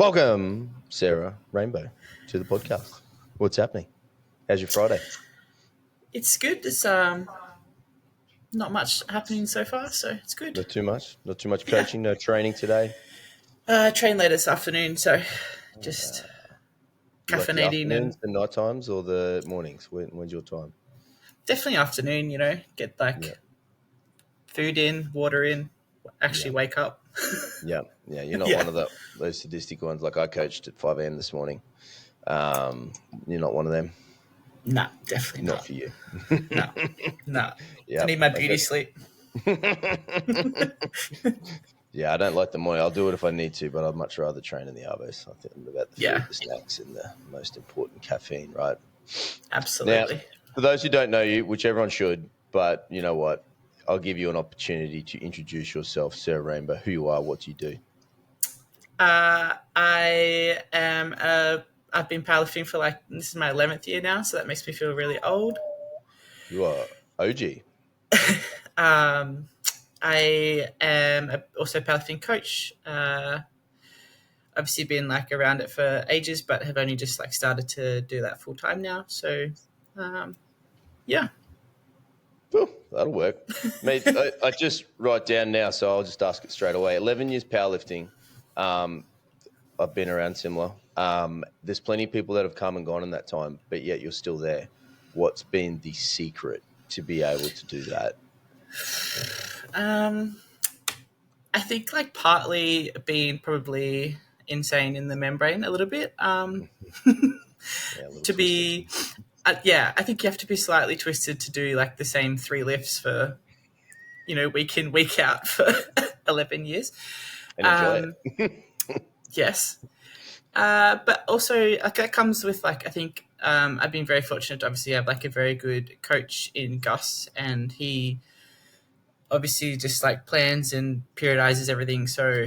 Welcome, Sarah Rainbow, to the podcast. What's happening? How's your Friday? It's good. It's not much happening so far, so it's good. Not too much. Not too much coaching. No training today. Train later this afternoon, so just You like the caffeinating afternoons, and the night times, or the mornings? When's your time? definitely afternoon. Get Yeah, food in, water in, actually yeah, wake up. yeah. You're not Yeah, one of those sadistic ones. Like I coached at 5 a.m. this morning. You're not one of them. no, definitely Not not. for you. No, no. I Yeah. need my beauty sleep. Yeah, I don't like the morning. I'll do it if I need to, but I'd much rather train in the arbos. I think about the food, Yeah, the snacks, and the most important caffeine, right? Now, absolutely. for those who don't know you, which everyone should, but you know what? I'll give you an opportunity to introduce yourself, Sarah Rainbow, who you are, what you do. I am. I've been powerlifting for this is my 11th year now, so that makes me feel really old. You are OG. Um, I am also a powerlifting coach. Obviously been around it for ages, but have only just started to do that full time now. So, um, yeah, Cool, that'll work. Mate, I just write down now, so I'll just ask it straight away. 11 years powerlifting. I've been around similar. There's plenty of people that have come and gone in that time, but yet you're still there. What's been the secret to be able to do that? I think partly being probably insane in the membrane a little bit. Yeah, a little To twisted. be, I think you have to be slightly twisted to do the same 3 lifts for week in week out for 11 years. And enjoy it. Yes. But also, that comes with I think I've been very fortunate to obviously have a very good coach in Gus, and he obviously just plans and periodizes everything. So,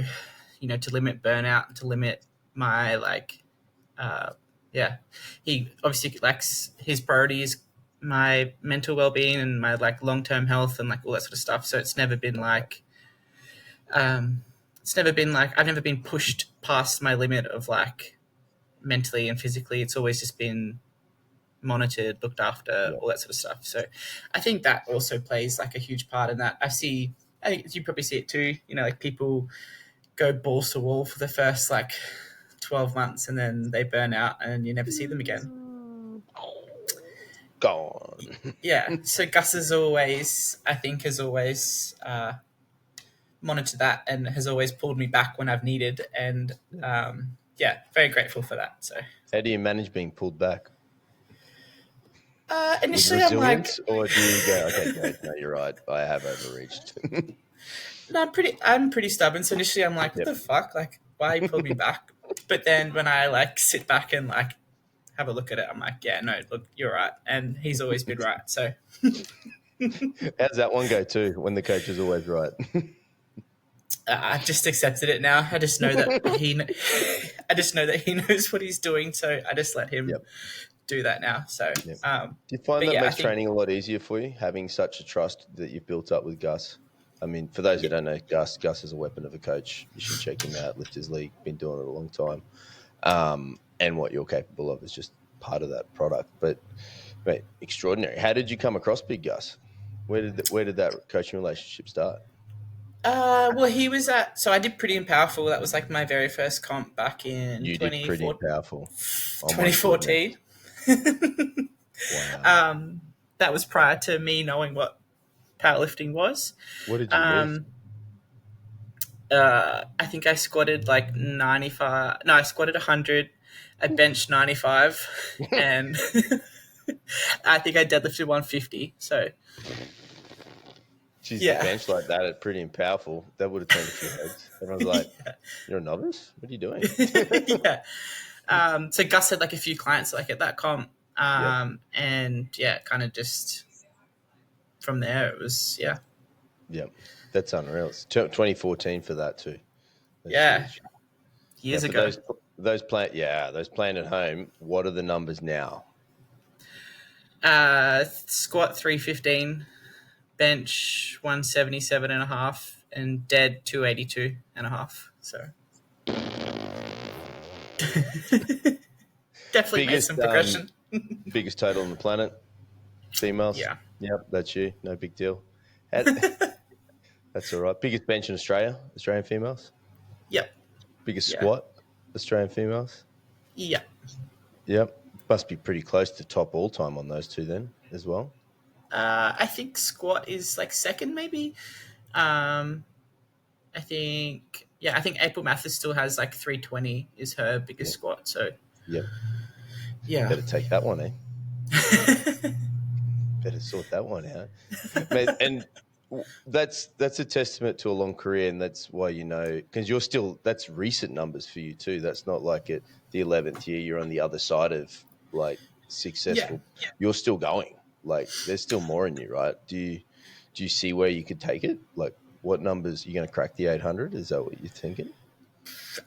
to limit burnout, to limit my yeah, he obviously his priority is my mental well being and my long term health and all that sort of stuff. So it's never been I've never been pushed past my limit of mentally and physically. It's always just been monitored, looked after, Yeah. all that sort of stuff. So I think that also plays a huge part in that. I think you probably see it too, people go balls to wall for the first 12 months and then they burn out and you never see them again. Gone. Yeah. So Gus has always monitored that and has always pulled me back when I've needed. And very grateful for that. So How do you manage being pulled back? With initially I'm resilience, or do you go, okay, great, no, you're right, I have overreached? no, I'm pretty stubborn. So initially I'm what Yep. the fuck? Why you pulled me back? But then when I sit back and have a look at it, I'm yeah, no, look, you're right. And he's always been right. So How's that one go too, when the coach is always right? I've just accepted it now. I just know that he knows what he's doing. So I just let him Yep. do that now. So, Yep. Do you find but that yeah, makes training a lot easier for you, having such a trust that you've built up with Gus? I mean, for those who don't know, Gus is a weapon of a coach. You should check him out. Lifters League, been doing it a long time. And what you're capable of is just part of that product. But mate, extraordinary. How did you come across Big Gus? Where did that coaching relationship start? well, he was so I did Pretty and Powerful. That was my very first comp back in You did Pretty Powerful. Oh my 2014. Wow. That was prior to me knowing what powerlifting was. What did you lift? I think I squatted 95. No, I squatted 100. I benched 95, and I think I deadlifted 150. So, Jeez, yeah, the bench like that at Pretty and Powerful, that would have turned a few heads. Everyone's like, "You're a novice? What are you doing?" yeah. So Gus had a few clients at that comp, and kind of just from there it was Yep, that's unreal. It's 2014 for that too. That's huge. Years for ago. those playing at home. What are the numbers now? Squat 315, bench 177.5, and dead 282.5. So Definitely made Biggest some progression. biggest total on the planet, females. Yeah. Yep, that's you. No big deal. How, that's all right. Biggest bench in Australia, Australian females. Yep. Biggest Yeah. squat, Australian females. Yep. Yep, must be pretty close to top all time on those two then as well. I think squat is like second, maybe. Um, I think, yeah, I think April Mathis still has like 320 is her biggest Yep, squat. So, yep. yeah. Better take that one, eh? Better sort that one out, mate. And that's a testament to a long career, and that's why because you're still that's recent numbers for you too. That's not like at the 11th year you're on the other side of like Yeah. successful. You're still going. Like there's still more in you, right? Do you see where you could take it? Like what numbers you're going to crack the 800? Is that what you're thinking?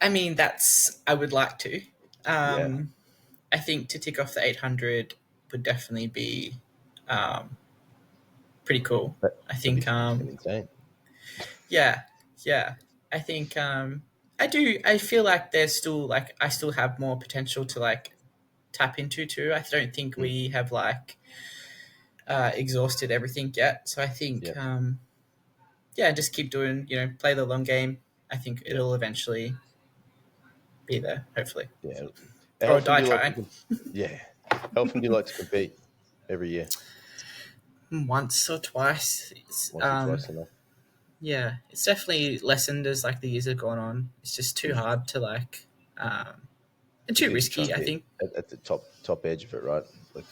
I mean, I would like to. Yeah, I think to tick off the 800 would definitely be um, pretty cool. I that'd be think, fucking insane. yeah, yeah. I think I do. I feel like there's still like I still have more potential to like tap into too. I don't think Mm, we have like exhausted everything yet. So I think, yeah, yeah, just keep doing, play the long game. I think yeah, it'll eventually be there, hopefully. yeah. How Or often die do you like to? trying. Yeah. How often do you like to compete? Every year, Once or twice. once or twice enough. Yeah, it's definitely lessened as like the years have gone on. It's just too Mm. hard to like, and too Because you're trying risky, to I be think. at the top edge of it, right? Like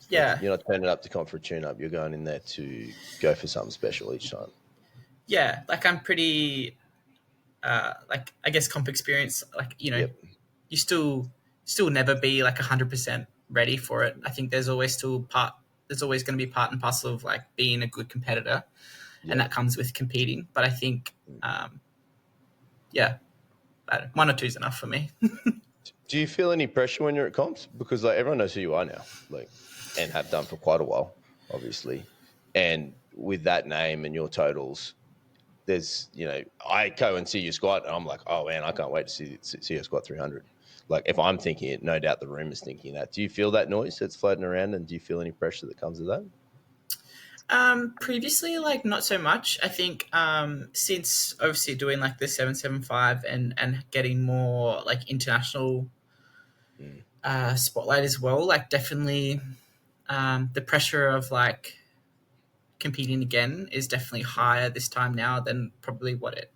Yeah, you're not turning up to comp for a tune up. You're going in there to go for something special each time. yeah. Like I'm pretty, like I guess comp experience. Like Yep. you still never be like 100% ready for it. I think there's always still part. There's always going to be part and parcel of like being a good competitor, and Yep. that comes with competing. But I think, yeah, one or two is enough for me. Do you feel any pressure when you're at comps? Because like everyone knows who you are now, like, and have done for quite a while, obviously. And with that name and your totals, there's I go and see your squat, and I'm like, oh man, I can't wait to see your squat 300. Like if I'm thinking it, no doubt the room is thinking that. Do you feel that noise that's floating around, and do you feel any pressure that comes with that? Previously, like not so much. I think since obviously doing like the 775 and getting more like international Mm. spotlight as well, like definitely the pressure of like competing again is definitely higher this time now than probably what it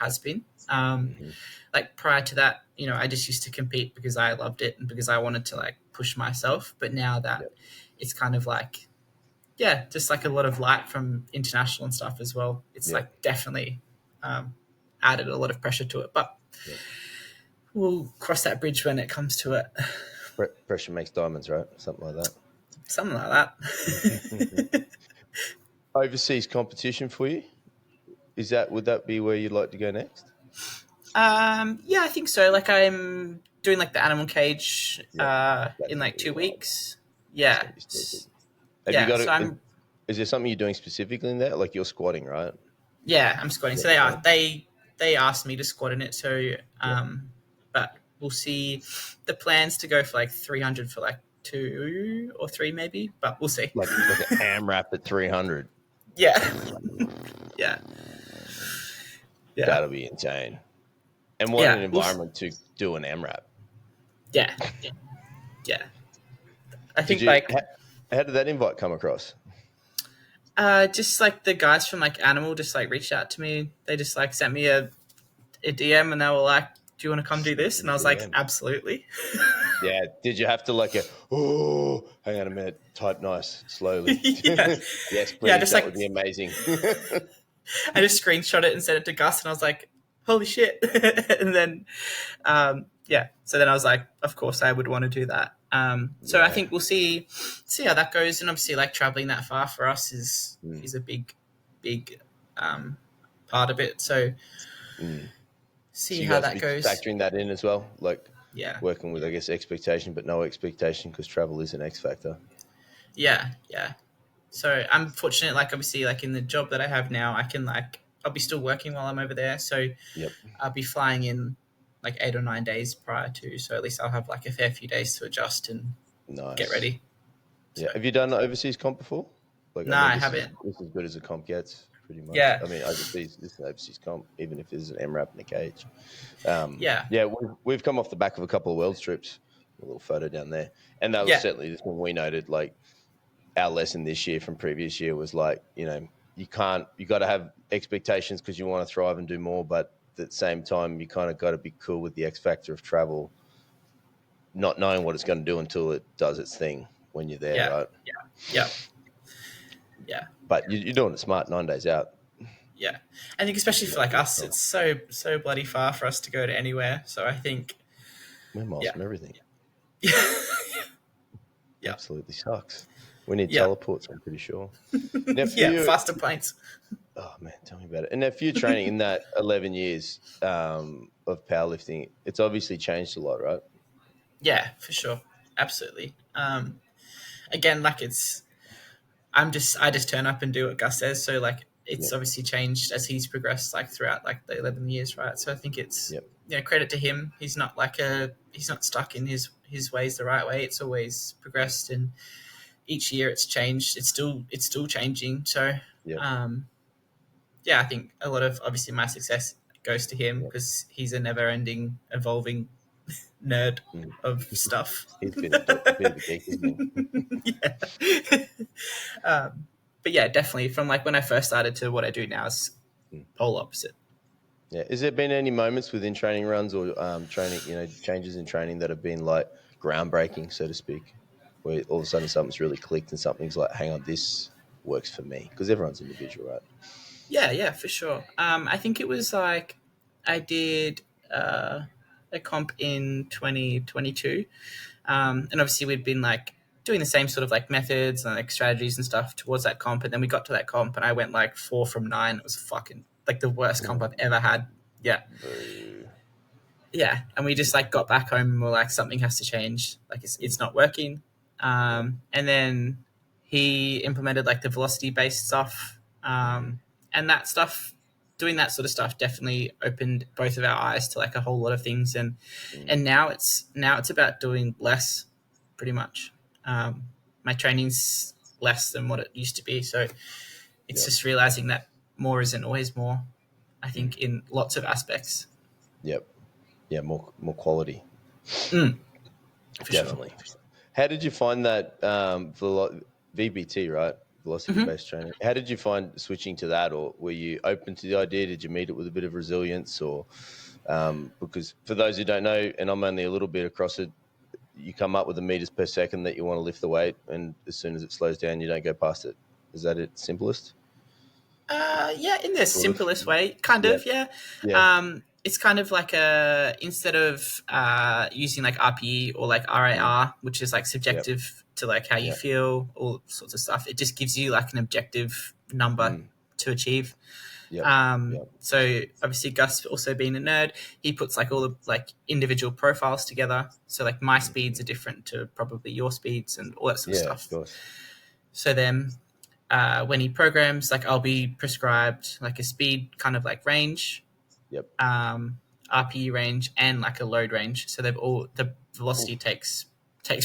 has been. Mm-hmm. Like prior to that, I just used to compete because I loved it and because I wanted to like push myself. But now that Yep. it's kind of like, yeah, just like a lot of light from international and stuff as well. It's Yep. like definitely um, added a lot of pressure to it. But Yep. we'll cross that bridge when it comes to it. Pressure makes diamonds, right? Something like that. Something like that. Overseas competition for you? Would that be where you'd like to go next? Yeah, I think so. Like I'm doing like the animal cage Yep. in That's gonna like be 2 weeks. wild. That's Yeah, gonna be stupid. Have you yeah. got So it? Is there something you're doing specifically in that? Like you're squatting, right? I'm squatting. Is So that the plan? they asked me to squat in it. So Yep. but we'll see. The plans to go for like 300 for like 2 or 3 maybe, but we'll see. Like an AMRAP at 300. Yeah, yeah, yeah, That'll be insane. And what an yeah. environment to do an AMRAP. Yeah, yeah. I Did think you? like How did that invite come across? just like the guys from like Animal just like reached out to me. They just like sent me a DM and they were like, "Do you want to come do this?" And I was like, DM. "Absolutely." Yeah. Did you have to hang on a minute, type nice, slowly. Yeah, Yes, yeah. please. Just That like would be amazing. I just screenshot it and sent it to Gus, and I was like, "Holy shit!" And then, yeah. So then I was like, "Of course, I would want to do that." So I Yeah. think we'll see how that goes, and obviously, like traveling that far for us Mm. is a big part of it. So Mm. So see you how guys that be goes. factoring that in as well, like Yeah, working with, I guess, expectation, but no expectation because travel is an X factor. yeah, yeah. So I'm fortunate, like obviously, like in the job that I have now, I can like I'll be still working while I'm over there, so Yep. I'll be flying in like 8 or 9 days prior to, so at least I'll have like a fair few days to adjust and get Nice. ready. Yeah. So Have you done an overseas comp before? Like, I no, mean, I this is haven't. good as a comp gets, pretty much. Yeah, I mean, overseas, this is an overseas comp, even if there's an MRAP in a cage. yeah, Yeah, we've come off the back of a couple of world trips. A little photo down there, and that was yeah, certainly this one we noted. Like, our lesson this year from previous year was like, you got to have expectations because you want to thrive and do more, but at the same time, you kind of got to be cool with the X factor of travel, not knowing what it's going to do until it does its thing when you're there, yeah, right? yeah, yeah, But you're doing it smart 9 days out. yeah. I think especially for like us, it's so bloody far for us to go to anywhere. So I think, We're miles yeah, from everything. yeah, Absolutely sucks. We need yeah, teleports, I'm pretty sure. Now, for yeah. you, Faster planes. oh man, tell me about it. And now, for your training in that 11 years of powerlifting, it's obviously changed a lot, right? Yeah, for sure, absolutely. Again, like I just turn up and do what Gus says. So like it's Yep, obviously changed as he's progressed like throughout like the 11 years, right? So I think it's, yep, credit to him. He's not stuck in his ways the right way. It's always progressed, and each year it's changed. It's still changing. So yep, um, yeah, I think a lot of obviously my success goes to him yep. because he's a never-ending, evolving nerd Mm. of stuff. He's a bit of a geek, isn't he? Yeah. But yeah, definitely from like when I first started to what I do now is Mm. polar opposite. Yeah. Has there been any moments within training runs or training, changes in training that have been like groundbreaking, so to speak, where all of a sudden something's really clicked and something's like, hang on, this works for me? Because everyone's individual, right? Yeah, yeah, for sure. I think it was like I did a comp in 2022, and obviously we'd been like doing the same sort of like methods and like strategies and stuff towards that comp, and then we got to that comp and I went like 4 from 9. It was fucking like the worst comp I've ever had. Yeah, Boo. yeah, and we just like got back home and we're like something has to change, like it's not working. And then he implemented like the velocity based stuff, and that stuff, doing that sort of stuff definitely opened both of our eyes to like a whole lot of things. And Mm. now it's about doing less, pretty much. My training's less than what it used to be, so it's Yep. just realizing that more isn't always more, I Mm. think, in lots of aspects. Yep. Yeah. More quality. For sure. Definitely. How did you find that VBT, right? Velocity Hmm. based training. How did you find switching to that, or were you open to the idea? Did you meet it with a bit of resilience, or because for those who don't know, and I'm only a little bit across it, you come up with the meters per second that you want to lift the weight, and as soon as it slows down, you don't go past it. Is that it? Simplest, Yeah, in the sort of. simplest way, kind Yeah, of. Yeah, yeah, it's kind of like instead of using like RPE or like mm, RAR, which is like yep, subjective to like how you yep, feel, all sorts of stuff. It just gives you like an objective number mm, to achieve. yep, yep, So obviously Gus also being a nerd, he puts like all the like individual profiles together. So like my speeds are different to probably your speeds and all that sort of yeah, of stuff. course. So then when he programs, like I'll be prescribed like a speed kind of like range, Yep. RPE range, and like a load range. So they've all the velocity Oof, takes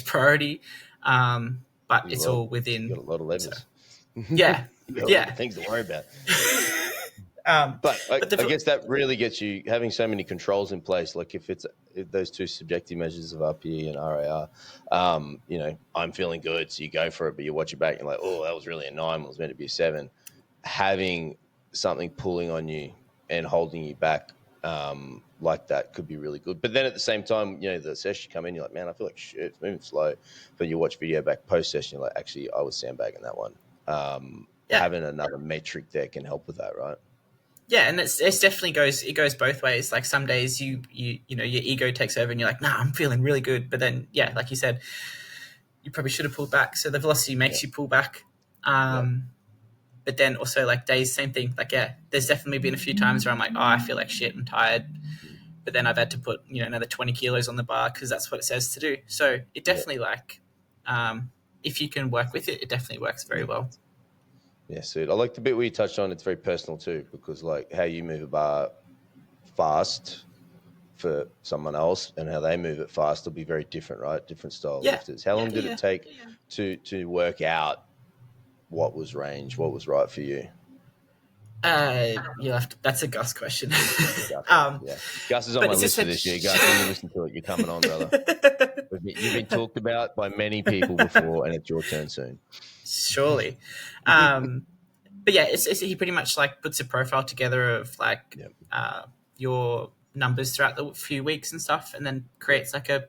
priority, but you it's got all you within. got a lot of So levers. yeah, You got a lot of yeah. things to worry about. But But I guess that really gets you having so many controls in place. Like if those two subjective measures of RPE and RAR, I'm feeling good, so you go for it, but you watch it back, and you're like, oh, that was really a 9, it was meant to be a 7. Having something pulling on you and holding you back like that could be really good. But then at the same time, the session you come in, you're like, man, I feel like shit, it's moving slow. But you watch video back post session, you're like, actually, I was sandbagging that one. yeah, Having another metric there can help with that, right? yeah, and it's definitely goes both ways. Like some days your ego takes over and you're like, nah, I'm feeling really good. But then yeah, like you said, you probably should have pulled back. So the velocity Yeah, makes you pull back. yeah, But then also like days, same thing. Like yeah, there's definitely been a few times where I'm like, oh, I feel like shit, I'm tired. But then I've had to put another 20 kilos on the bar because that's what it says to do. So it yeah, definitely like, if you can work with it, it definitely works very mm. well. Yeah. So I like the bit where you touched on it's very personal too, because like how you move a bar fast for someone else and how they move it fast will be very different, right? Different style Yeah. lifters. How long did it take to work out what was range, what was right for you? You have to, that's a Gus question. Gus, yeah. Gus is on but my it's list for this year. Gus, when you listen to it, you're coming on, brother. You've been talked about by many people before, and it's your turn soon. Surely. But yeah, he pretty much like puts a profile together of like your numbers throughout the few weeks and stuff, and then creates like a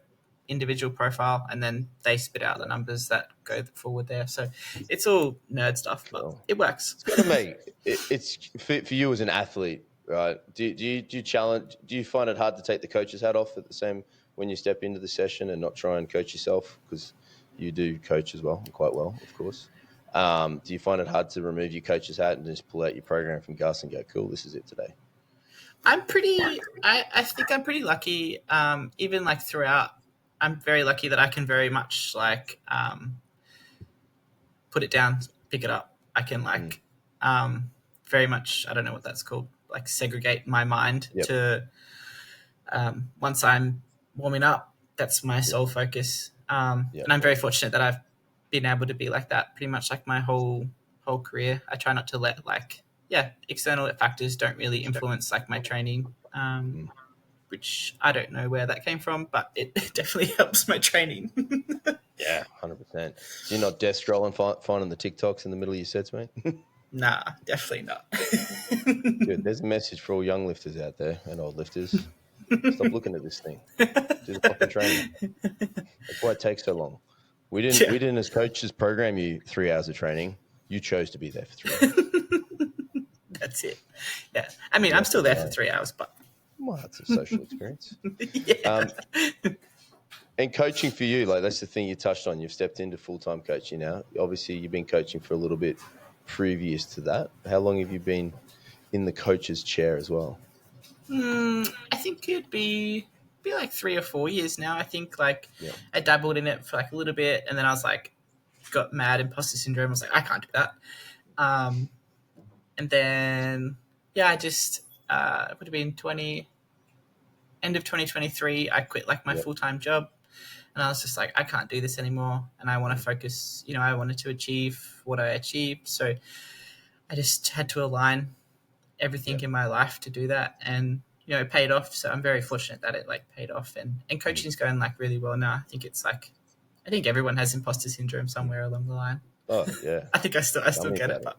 individual profile, and then they spit out the numbers that go forward there. So it's all nerd stuff, but it works. It's got to make it's for you as an athlete, right? Do you challenge? Do you find it hard to take the coach's hat off at the same when you step into the session and not try and coach yourself, because you do coach as well, and quite well, of course. Do you find it hard to remove your coach's hat and just pull out your program from Gus and go, cool, this is it today? I think I'm pretty lucky. Even like throughout, I'm very lucky that I can very much like put it down, pick it up. I can like very much, I don't know what that's called, like segregate my mind to once I'm warming up, that's my sole focus. And I'm very fortunate that I've been able to be like that pretty much like my whole career. I try not to let like external factors don't really influence like my training, which I don't know where that came from, but it definitely helps my training. Yeah, 100%. Do you not death scroll and finding the TikToks in the middle of your sets, mate? Nah, definitely not. Good. There's a message for all young lifters out there and old lifters. Stop looking at this thing. Do the fucking training. That's why it takes so long. We didn't as coaches program you 3 hours of training. You chose to be there for 3 hours. That's it. Yeah. I mean, I'm still there for 3 hours, but well, that's a social experience. And coaching for you, like that's the thing you touched on. You've stepped into full-time coaching now. Obviously, you've been coaching for a little bit previous to that. How long have you been in the coach's chair as well? I think it'd be like 3 or 4 years now. I think like I dabbled in it for like a little bit, and then I was like, got mad imposter syndrome. I was like, I can't do that. And then I just it would have been end of 2023. I quit like my full-time job, and I was just like, I can't do this anymore, and I want to focus. I wanted to achieve what I achieved, so I just had to align everything in my life to do that, and it paid off. So I'm very fortunate that it like paid off, and coaching's going like really well now. I think everyone has imposter syndrome somewhere along the line. Oh yeah. I think I still get it. But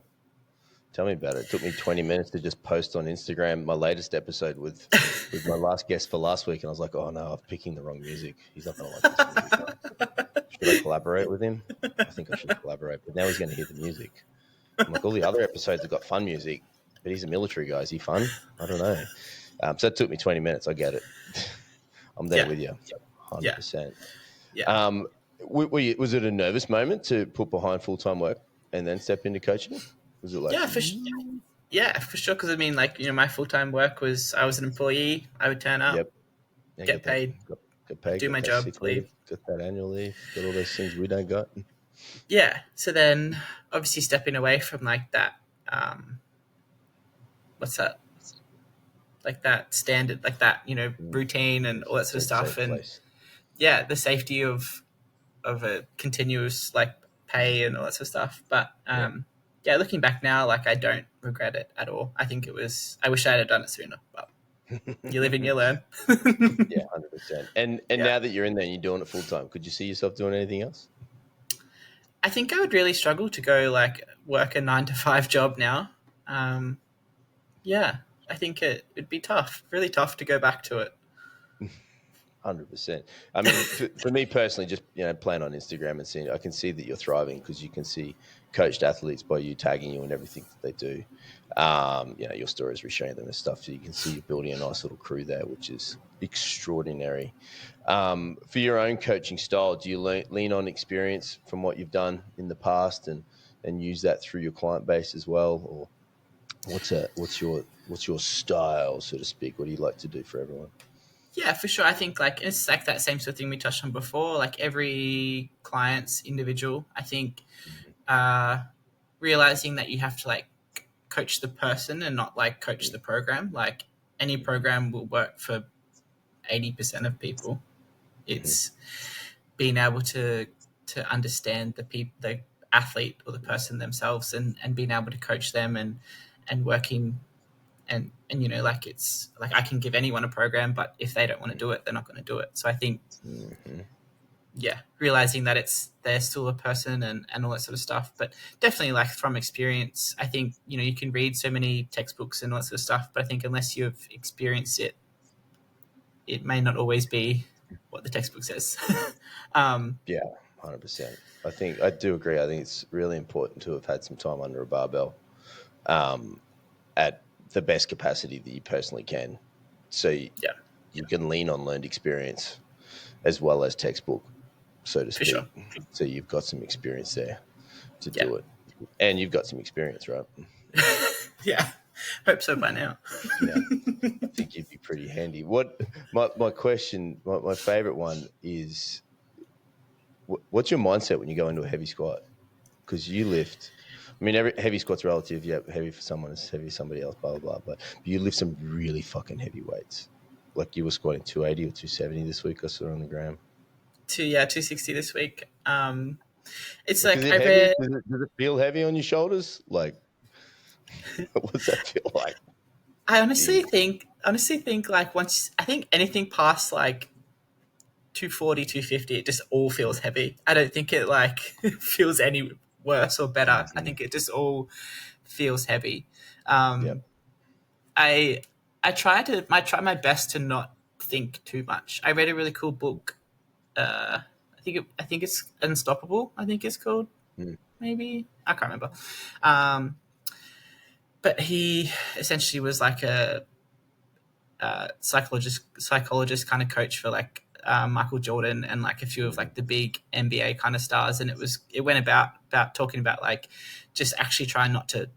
tell me about it. It took me 20 minutes to just post on Instagram my latest episode with my last guest for last week, and I was like, oh no, I'm picking the wrong music. He's not going to like this music. Should I collaborate with him? I think I should collaborate, but now he's going to hear the music. I'm like, all the other episodes have got fun music, but he's a military guy. Is he fun? I don't know. So it took me 20 minutes. I get it. I'm there with you. 100%. Yeah. Was it a nervous moment to put behind full-time work and then step into coaching? Was it like... Yeah, for sure. Because I mean, like, my full-time work was, I was an employee. I would turn up, get paid, do my job, leave. Got that annual leave, got all those things we don't got. Yeah. So then obviously stepping away from like that, what's that? Like that standard, like that, routine and all that sort of stuff. And the safety of a continuous like pay and all that sort of stuff. But looking back now, like I don't regret it at all. I think I wish I had done it sooner, but you live and you learn. Yeah, 100%. And now that you're in there and you're doing it full time, could you see yourself doing anything else? I think I would really struggle to go like work a 9-to-5 job now. I think it'd be tough, really tough to go back to it. 100%. I mean, for me personally, just playing on Instagram and seeing, I can see that you're thriving because you can see coached athletes by you tagging you and everything that they do. Your stories, resharing them and stuff, so you can see you're building a nice little crew there, which is extraordinary. For your own coaching style, do you lean on experience from what you've done in the past and use that through your client base as well, or what's your style, so to speak? What do you like to do for everyone? Yeah, for sure. I think like it's like that same sort of thing we touched on before. Like every client's individual. I think realizing that you have to like coach the person and not like coach the program. Like any program will work for 80% of people. It's being able to understand the athlete or the person themselves, and being able to coach them, and working, and you know, like, it's like I can give anyone a program, but if they don't want to do it, they're not going to do it. So I think, yeah, realizing that they're still a person, and all that sort of stuff. But definitely, like, from experience, I think, you know, you can read so many textbooks and all that sort of stuff, but I think unless you've experienced it, it may not always be what the textbook says. Yeah, 100%. I think I do agree. I think it's really important to have had some time under a barbell, at the best capacity that you personally can. So Yeah, you can lean on learned experience as well as textbook, so to for sure. speak. So you've got some experience there to Yeah. do it. And you've got some experience, right? Yeah. Hope so by now. Yeah. I think you'd be pretty handy. What my question, my favorite one is, what's your mindset when you go into a heavy squat? Because you lift, I mean, every heavy squat's relative. Yeah, heavy for someone is heavy for somebody else, blah, blah, blah. But you lift some really fucking heavy weights. Like you were squatting 280 or 270 this week, I saw on the gram. 260 this week. It's Like, is like it I heavy? read. Does it feel heavy on your shoulders? Like, what does that feel like? I Jeez. honestly think like, once I think anything past like 240, 250, it just all feels heavy. I don't think it like feels any worse or better. I think it just all feels heavy. Yep. Um, I try my best to not think too much. I read a really cool book. I think it's Unstoppable. I think it's called, Mm. maybe, I can't remember. Um, but he essentially was like a, psychologist kind of coach for like, Michael Jordan and like a few of like the big NBA kind of stars, and it went about talking about like just actually trying not to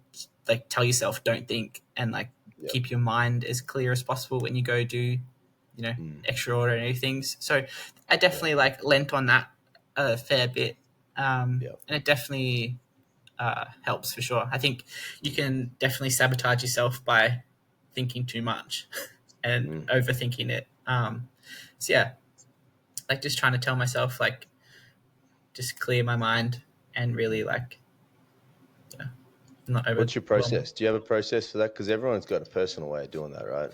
like tell yourself don't think, and like Yep. keep your mind as clear as possible when you go do, you know, extraordinary things. So I definitely like lent on that a fair bit, Yep. and it definitely helps for sure. I think you can definitely sabotage yourself by thinking too much and overthinking it. So yeah, like just trying to tell myself like just clear my mind and really like, you know, not over. What's your process? Do you have a process for that? Because everyone's got a personal way of doing that, right?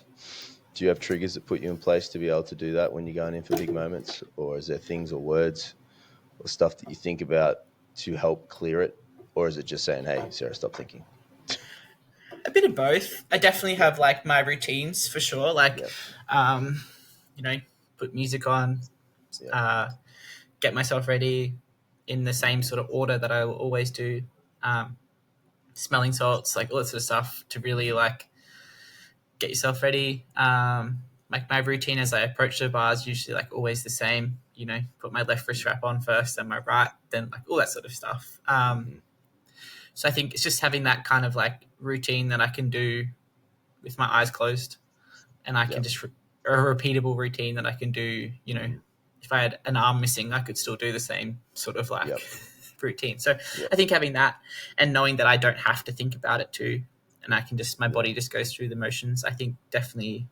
Do you have triggers that put you in place to be able to do that when you're going in for big moments? Or is there things or words or stuff that you think about to help clear it? Or is it just saying, hey, Sarah, stop thinking? A bit of both. I definitely Yep. have like my routines for sure. Like, Yep. um, you know, put music on, Yep. uh, get myself ready in the same sort of order that I always do. Um, Smelling salts, like all that sort of stuff to really like get yourself ready. Like my routine as I approach the bar is usually like always the same. You know, put my left wrist strap on first, then my right, then like all that sort of stuff. So I think it's just having that kind of like routine that I can do with my eyes closed, and I can Yep. just a repeatable routine that I can do. You know, if I had an arm missing, I could still do the same sort of like Yep. routine. So Yep. I think having that and knowing that I don't have to think about it too, and I can just, my body just goes through the motions, I think definitely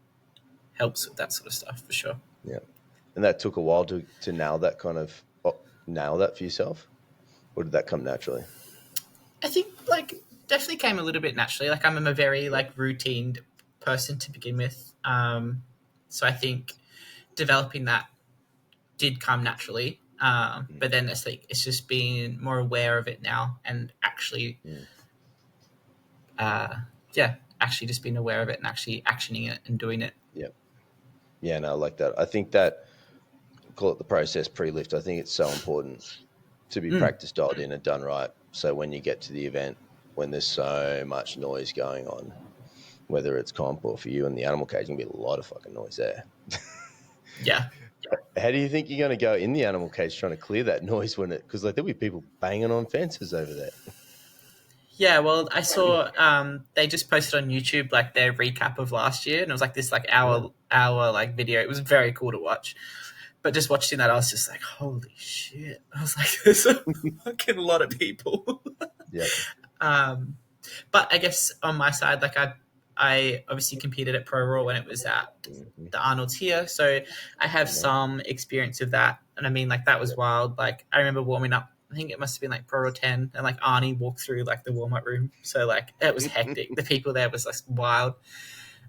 helps with that sort of stuff for sure. Yeah. And that took a while to nail that kind of, nail that for yourself? Or did that come naturally? I think like definitely came a little bit naturally. Like I'm a very like routine person to begin with. So I think developing that did come naturally. But then it's like it's just being more aware of it now and actually, yeah, actually just being aware of it and actually actioning it and doing it. Yeah. Yeah, no, I like that. I think that, call it the process pre-lift, I think it's so important to be practice dialed in and done right. So when you get to the event, when there's so much noise going on, whether it's comp or for you in the animal cage, going to be a lot of fucking noise there. Yeah. How do you think you're going to go in the animal cage trying to clear that noise because like there'll be people banging on fences over there? Yeah, well, I saw they just posted on YouTube like their recap of last year, and it was like this like hour like video. It was very cool to watch. But just watching that, I was just like, holy shit! I was like, there's a fucking lot of people. Yep. But I guess on my side, like I obviously competed at Pro Raw when it was at Mm-hmm. the Arnold's here, so I have some experience of that. And I mean, like that was wild. Like I remember warming up. I think it must have been like Pro Raw 10, and like Arnie walked through like the warm up room. So like it was hectic. The people there was like wild.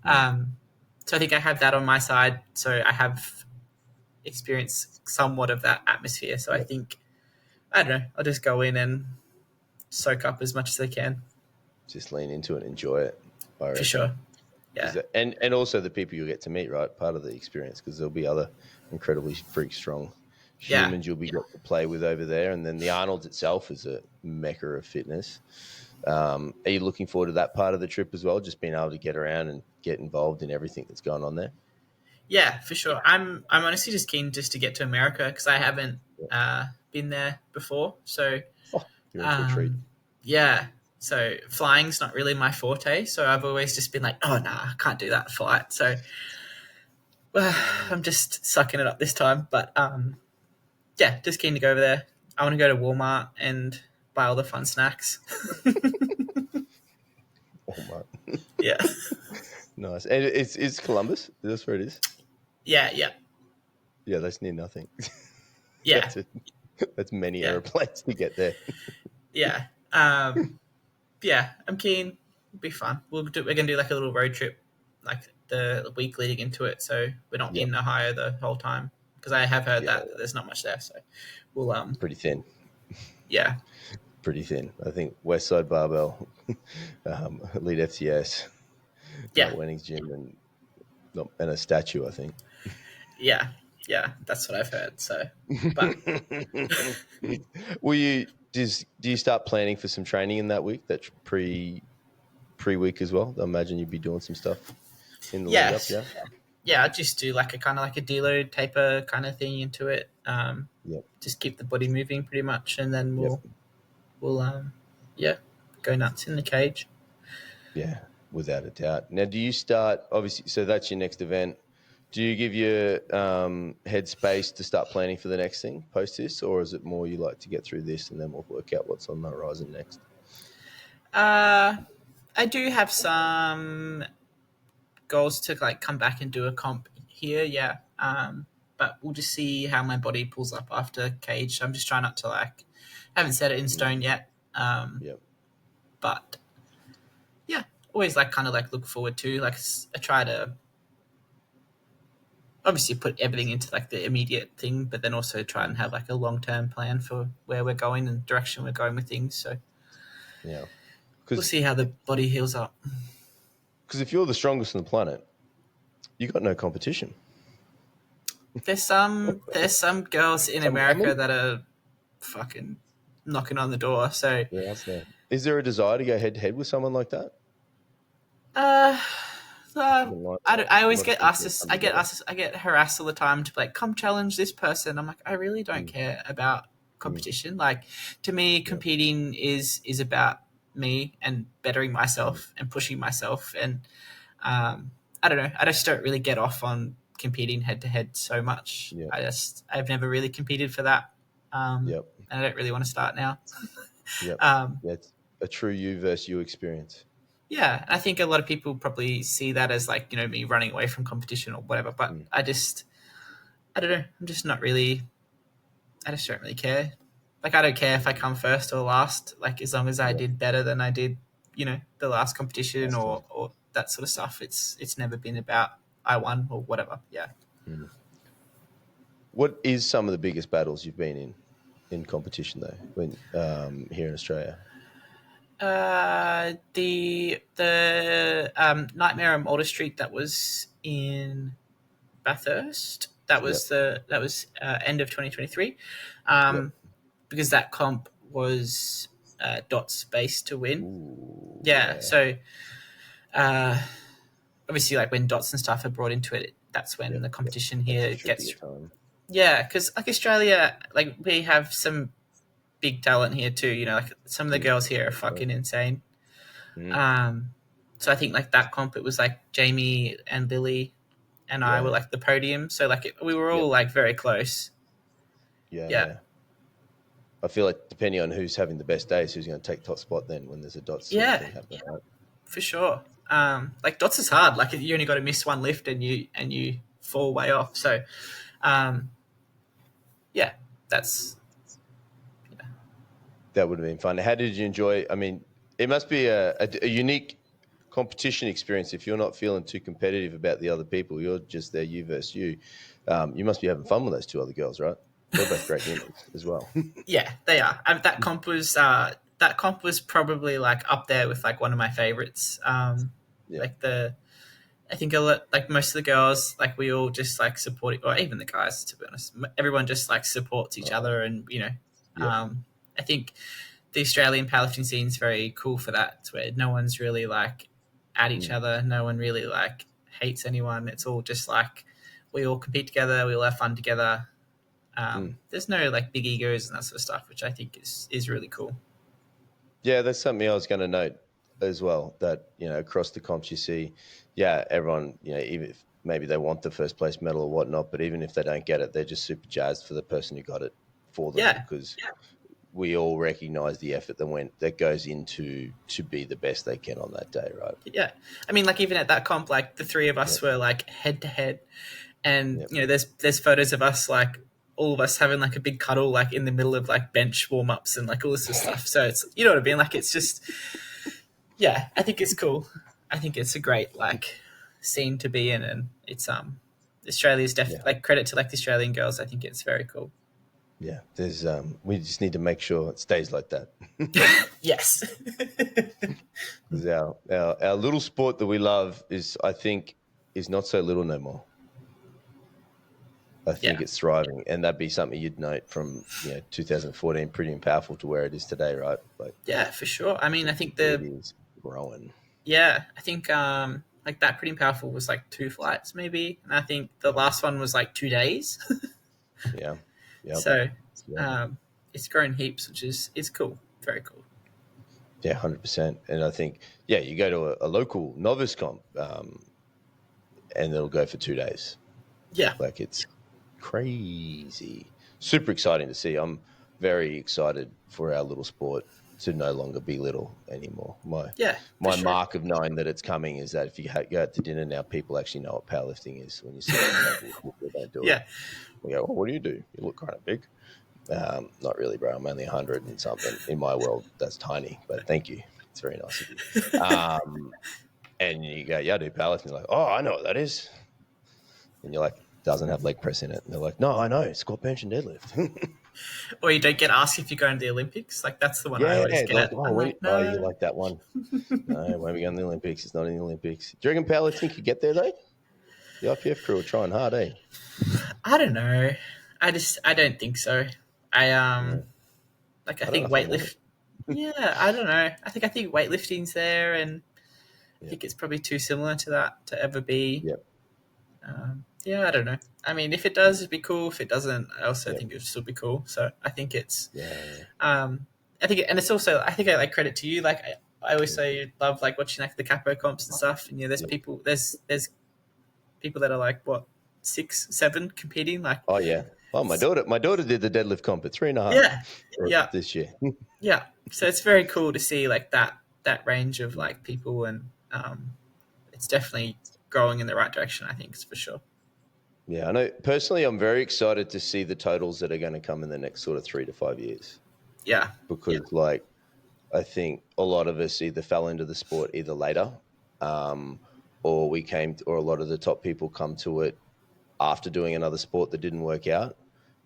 So I think I have that on my side. So I have experienced somewhat of that atmosphere. So I think I don't know. I'll just go in and soak up as much as I can. Just lean into it and enjoy it, I reckon. For sure. Yeah. And also the people you'll get to meet, right? Part of the experience, because there'll be other incredibly freak strong humans you'll be got to play with over there. And then the Arnold's itself is a mecca of fitness. Are you looking forward to that part of the trip as well? Just being able to get around and get involved in everything that's going on there? Yeah, for sure. I'm honestly just keen just to get to America because I haven't been there before. So You're in for a treat. Yeah. So flying's not really my forte. So I've always just been like, oh no, I can't do that flight. So I'm just sucking it up this time. But yeah, just keen to go over there. I want to go to Walmart and buy all the fun snacks. Walmart. Yeah. Nice. And it's Columbus. That's where it is. Yeah. Yeah, that's near nothing. Yeah. That's many airplanes to get there. Yeah. Yeah, I'm keen. It'll be fun. We're gonna do like a little road trip, like the week leading into it, so we're not in Ohio the whole time because I have heard that there's not much there. So we'll pretty thin. Yeah. Pretty thin. I think West Side Barbell, Lead FTS, Matt Wenning's gym, and a statue, I think. Yeah, that's what I've heard. So, but do you start planning for some training in that week? That pre-week as well. I imagine you'd be doing some stuff in the lead up. Yeah, I just do like a kind of like a deload taper kind of thing into it. Just keep the body moving pretty much, and then we'll go nuts in the cage. Yeah, without a doubt. Now, do you start obviously? So that's your next event. Do you give your head space to start planning for the next thing post this, or is it more you like to get through this and then we'll work out what's on the horizon next? I do have some goals to like come back and do a comp here, but we'll just see how my body pulls up after cage. I'm just trying not to I haven't set it in stone yet. But yeah, always kind of look forward to I try to obviously put everything into the immediate thing, but then also try and have a long-term plan for where we're going and the direction we're going with things. So we'll see how the body heals up. Because if you're the strongest on the planet, you got no competition. There's some girls in America that are fucking knocking on the door. So is there a desire to go head to head with someone like that? I always get asked this. I get harassed all the time to be like, come challenge this person. I'm like, I really don't care about competition. To me, competing is about me and bettering myself and pushing myself. And I don't know. I just don't really get off on competing head to head so much. I've never really competed for that. And I don't really want to start now. It's a true you versus you experience. Yeah, I think a lot of people probably see that as me running away from competition or whatever. But I don't know. I'm just not really. I just don't really care. I don't care if I come first or last. As long as I did better than I did, the last competition or that sort of stuff. It's never been about I won or whatever. Yeah. What is some of the biggest battles you've been in competition though? When here in Australia. The Nightmare on Alder Street that was in Bathurst. That was end of 2023, because that comp was dots based to win. Ooh, so obviously when dots and stuff are brought into it, that's when the competition here gets. Because Australia, we have some big talent here too. Some of the girls here are fucking insane. So I think that comp, it was Jamie and Lily and I were the podium. So we were all very close. Yeah. I feel depending on who's having the best days, who's going to take top spot then when there's a dots thing happening. Right? For sure. like dots is hard. Like you only got to miss one lift and you fall way off. So um, yeah, that's That would have been fun. How did you enjoy? I mean, it must be a unique competition experience if you're not feeling too competitive about the other people. You're just there, you versus you. You must be having fun with those two other girls, right? They're both great humans as well. yeah, they are. That comp was probably like up there with like one of my favorites. Yeah. Like I think a lot, like most of the girls, like we all just like support, or even the guys, to be honest. Everyone just like supports each other, and Yep. I think the Australian powerlifting scene is very cool for that. It's where no one's really like at each other. No one really like hates anyone. It's all just like we all compete together. We all have fun together. There's no like big egos and that sort of stuff, which I think is really cool. Yeah, that's something I was going to note as well. That across the comps you see, yeah, everyone, even if maybe they want the first place medal or whatnot, but even if they don't get it, they're just super jazzed for the person who got it for them Yeah, because we all recognise the effort that goes into to be the best they can on that day, right? yeah. I mean, like even at that comp, like the three of us Yep. were like head to head, and Yep. there's photos of us like all of us having like a big cuddle like in the middle of like bench warm ups and like all this sort of stuff. So it's what I mean. Like it's just yeah, I think it's cool. I think it's a great like scene to be in, and it's Australia's Yeah. like credit to like the Australian girls. I think it's very cool. Yeah. There's we just need to make sure it stays like that. Yes. Because our little sport that we love I think, is not so little no more. I think Yeah. it's thriving, and that'd be something you'd note from 2014, pretty and powerful to where it is today, right? Like Yeah, for sure. I mean, I think it is growing. I think like that pretty powerful was like 2 flights maybe, and I think the last one was like 2 days. Yeah, yep, So yep. um, it's grown heaps, which is cool, very cool. Yeah, 100%. And I think you go to a local novice comp, and it'll go for 2 days. Yeah, Like it's crazy, super exciting to see. I'm very excited for our little sport to no longer be little anymore. My yeah, for my sure. mark of knowing that it's coming is that if you go out to dinner now, people actually know what powerlifting is. When you sit at the table with people that don't do it, Yeah, we go, "Well, what do? You look kind of big." Not really, bro. I'm only 100 and something. In my world, that's tiny, but thank you. It's very nice of you. And you go, "Yeah, I do powerlifting." You're like, "Oh, I know what that is." And you're like, "Doesn't have leg press in it." And they're like, "No, I know. Squat, bench, and deadlift." or you don't get asked if you're going to the Olympics. Like that's the one I Yeah, always like, get. oh, I'm like, oh, you no, like that one? No, won't be going to the Olympics. It's not in the Olympics. Do you reckon powerlifting could get there though? The IPF crew are trying hard, eh? I don't know. I don't think so. I No, like I I don't know think if I want weightlift. it. Yeah, I don't know. I think weightlifting's there, and I Yeah, think it's probably too similar to that to ever be. yep, Yeah, I don't know. I mean, if it does, it'd be cool. If it doesn't, I also yep, think it would still be cool. So I think it's, yeah, I think, and it's also, I think I like credit to you. Like I always say, love like watching like the capo comps and stuff. And yep. there's people that are like what 6, 7 competing. Like, Oh yeah. Oh, my daughter did the deadlift comp at 3.5 yeah, yeah, this year. yeah. So it's very cool to see like that range of like people, and it's definitely growing in the right direction. I think it's for sure. Yeah, I know. Personally, I'm very excited to see the totals that are going to come in the next sort of 3 to 5 years Yeah, because, like, I think a lot of us either fell into the sport either later, um, or or a lot of the top people come to it after doing another sport that didn't work out.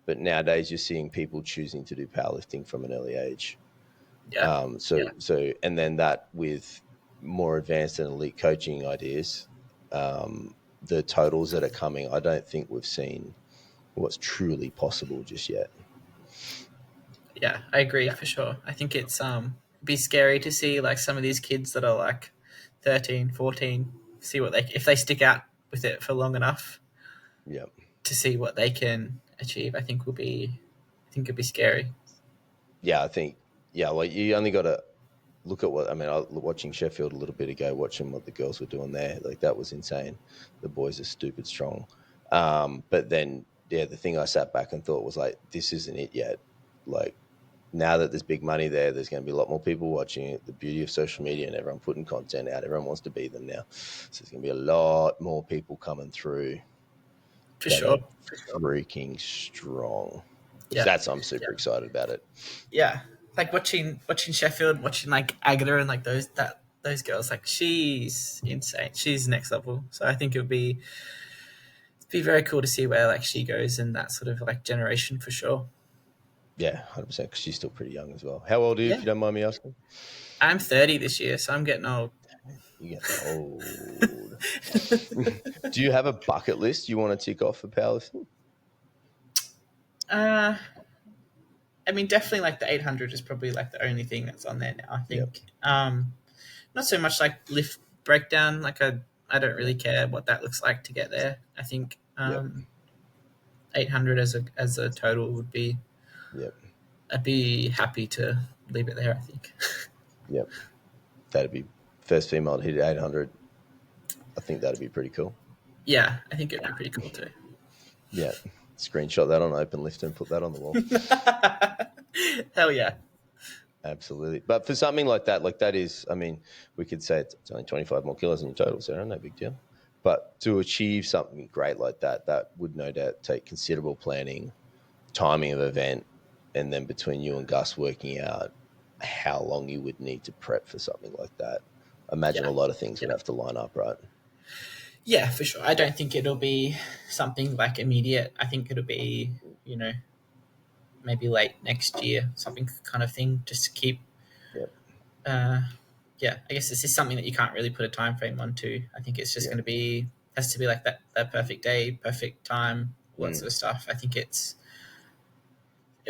But nowadays, you're seeing people choosing to do powerlifting from an early age. yeah, And then that with more advanced and elite coaching ideas, the totals that are coming, I don't think we've seen what's truly possible just yet. yeah. I agree for sure. I think it's be scary to see like some of these kids that are like 13, 14, see what they if they stick out with it for long enough Yeah. to see what they can achieve. I think it'd be scary. Yeah, I think, yeah, like you only got to look at what, I mean, I was watching Sheffield a little bit ago, watching what the girls were doing there. Like that was insane. The boys are stupid strong. But then, yeah, the thing I sat back and thought was like, this isn't it yet. Like, now that there's big money there, there's going to be a lot more people watching it. The beauty of social media and everyone putting content out, everyone wants to be them now. So there's going to be a lot more people coming through For that sure. are freaking strong. Yeah. So I'm super excited about it. Yeah. Like watching Sheffield, watching like Agata and like those girls, like she's insane. She's next level. So I think it'd be very cool to see where like she goes in that sort of like generation for sure. Yeah, 100%, because she's still pretty young as well. How old are you, if Yeah. you don't mind me asking? I'm 30 this year, so I'm getting old. You're getting old. Do you have a bucket list you want to tick off for powerlifting? Uh, I mean, definitely like the 800 is probably like the only thing that's on there now. I Yep. think. Not so much like lift breakdown. Like I don't really Yep. care what that looks like to get there. I think Yep. 800 as a total would be. Yep. I'd be happy to leave it there. I think. Yep. That'd be first female to hit 800. I think that'd be pretty cool. Yeah, I think it'd be pretty cool too. Yeah. Screenshot that on Open Lift and put that on the wall. Hell yeah. Absolutely. But for something like that is, I mean, we could say it's only 25 more kilos in your total, so no big deal. But to achieve something great like that, that would no doubt take considerable planning, timing of event, and then between you and Gus working out how long you would need to prep for something like that. I imagine Yeah. a lot of things would have to line up, right? Yeah, for sure. I don't think it'll be something like immediate. I think it'll be, maybe late next year, something kind of thing, just to keep. Yep. Yeah, I guess this is something that you can't really put a time frame on to. I think it's just Yep. going to be has to be like that perfect day, perfect time, all that sort of stuff. I think it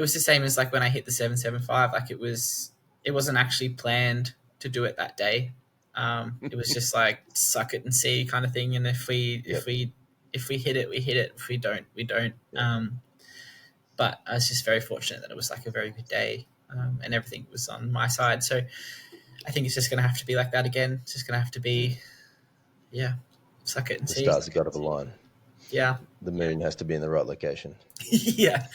was the same as like when I hit the 775. Like it wasn't actually planned to do it that day. It was just like suck it and see kind of thing. And if we hit it, we hit it. If we don't, we don't. Yep. But I was just very fortunate that it was like a very good day, and everything was on my side. So I think it's just going to have to be like that again. It's just going to have to be, suck it and The see. stars have got to align. Yeah. The moon has to be in the right location. Yeah.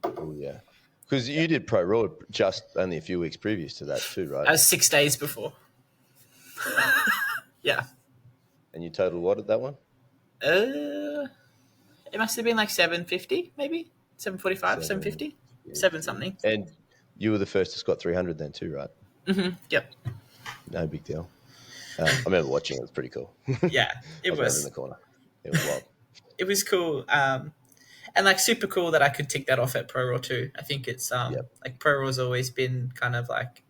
Oh, yeah. Because you did Pro Raw just only a few weeks previous to that too, right? I was 6 days before. Yeah. And you totaled what at that one? It must have been like 750, maybe 745, 750, 7 something. And you were the first to squat 300 then too, right? Mm-hmm. Yep. No big deal. I remember watching it. It was pretty cool. Yeah, it I was was. in the corner. It was wild. It was cool. And like super cool that I could tick that off at Pro Raw too. I think it's like Pro Raw's always been kind of like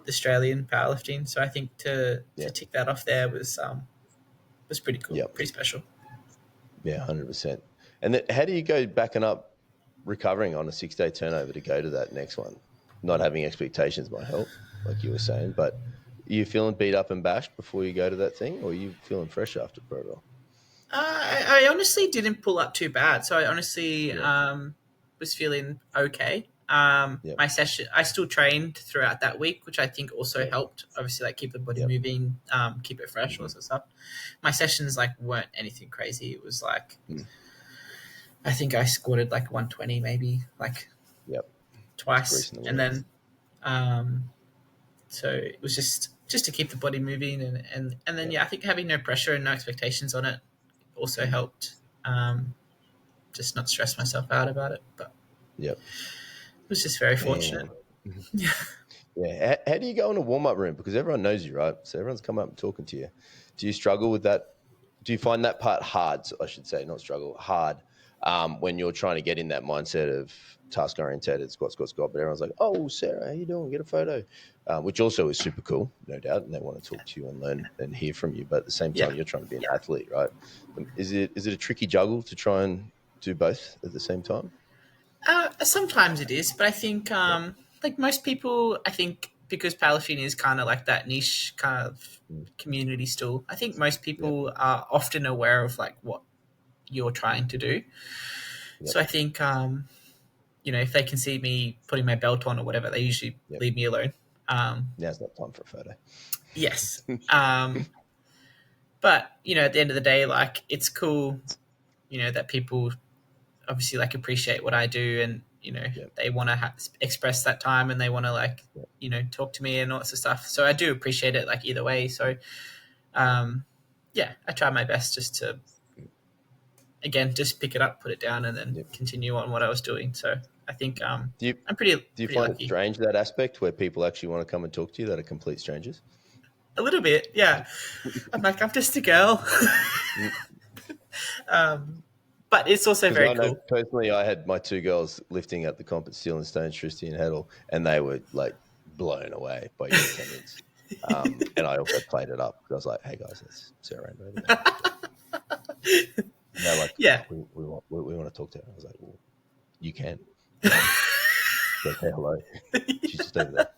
Australian powerlifting, so I think to tick that off there was pretty cool, pretty special. Yeah, 100%. And then how do you go backing up recovering on a 6-day turnover to go to that next one? Not having expectations might help, like you were saying, but are you feeling beat up and bashed before you go to that thing, or are you feeling fresh after Pro Raw? I honestly didn't pull up too bad, so I honestly was feeling okay. My session, I still trained throughout that week, which I think also helped. Obviously, like keep the body moving, keep it fresh, all that stuff. My sessions like weren't anything crazy. It was like I think I squatted like 120 maybe, like twice, and then so it was just to keep the body moving, and then I think having no pressure and no expectations on it also helped. Just not stress myself out about it, but it was just very fortunate. Yeah. How do you go in a warm-up room? Because everyone knows you, right? So everyone's come up and talking to you. Do you struggle with that? Do you find that part hard? I should say, not struggle, hard, when you're trying to get in that mindset of task-oriented, squat, but everyone's like, oh, Sarah, how you doing? Get a photo, which also is super cool, no doubt, and they want to talk to you and learn and hear from you. But at the same time, you're trying to be an athlete, right? Is it a tricky juggle to try and do both at the same time? Sometimes it is, but I think like most people, I think because powerlifting is kind of like that niche kind of community still, I think most people are often aware of like what you're trying to do. So I think if they can see me putting my belt on or whatever, they usually leave me alone. Now's not time for a photo. Yes. But at the end of the day, like it's cool, that people obviously like appreciate what I do, and they want to express that time, and they want to like, talk to me and all that sort of stuff. So I do appreciate it like either way. So, I try my best just to, again, just pick it up, put it down, and then continue on what I was doing. So I think I'm pretty find lucky. it strange, that aspect where people actually want to come and talk to you that are complete strangers? A little bit, yeah. I'm like, I'm just a girl. But it's also very cool. Personally, I had my two girls lifting at the comp at Steel and Stone, Tristy and Heddle, and they were like blown away by your attendance. And I also played it up because I was like, "Hey guys, that's Sarah Rainbow." And they're like, we want to talk to her. I was like, "Well, you can." Go say hello. She's just over there.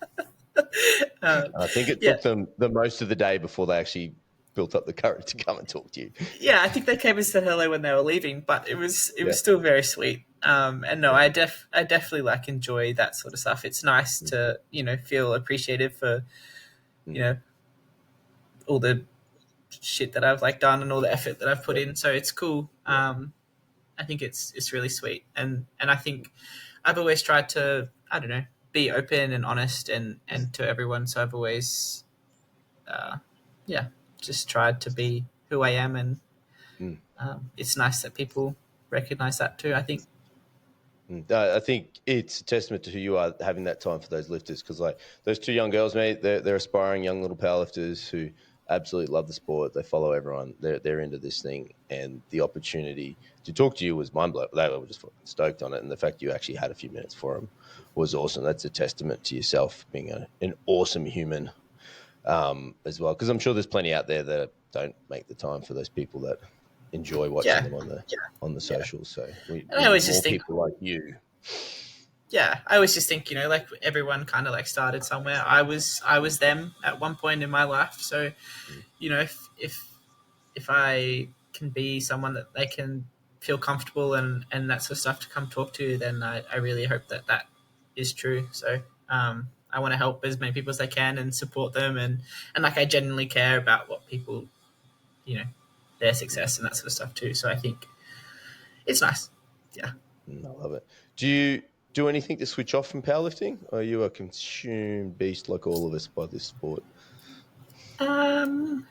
I think it took them the most of the day before they actually built up the courage to come and talk to you. Yeah, I think they came and said hello when they were leaving, but it was still very sweet. And no, I definitely like enjoy that sort of stuff. It's nice to feel appreciated for all the shit that I've like done and all the effort that I've put in. So it's cool. I think it's really sweet, and I think I've always tried to, I don't know, be open and honest and to everyone. So I've always just tried to be who I am, and it's nice that people recognize that too, I think. I think it's a testament to who you are, having that time for those lifters, because like those two young girls, mate, they're aspiring young little powerlifters who absolutely love the sport. They follow everyone. They're into this thing, and the opportunity to talk to you was mind blowing. They were just stoked on it, and the fact you actually had a few minutes for them was awesome. That's a testament to yourself being an awesome human as well, because I'm sure there's plenty out there that don't make the time for those people that enjoy watching them on the socials. So we always need more people like you. Yeah, I always just think, like everyone kind of like started somewhere. I was them at one point in my life. So, if I can be someone that they can feel comfortable and that sort of stuff to come talk to, then I really hope that is true. So, I want to help as many people as I can and support them, and like I genuinely care about what people, their success and that sort of stuff too. So I think it's nice. Yeah. I love it. Do you do anything to switch off from powerlifting? Or are you a consumed beast like all of us by this sport? No,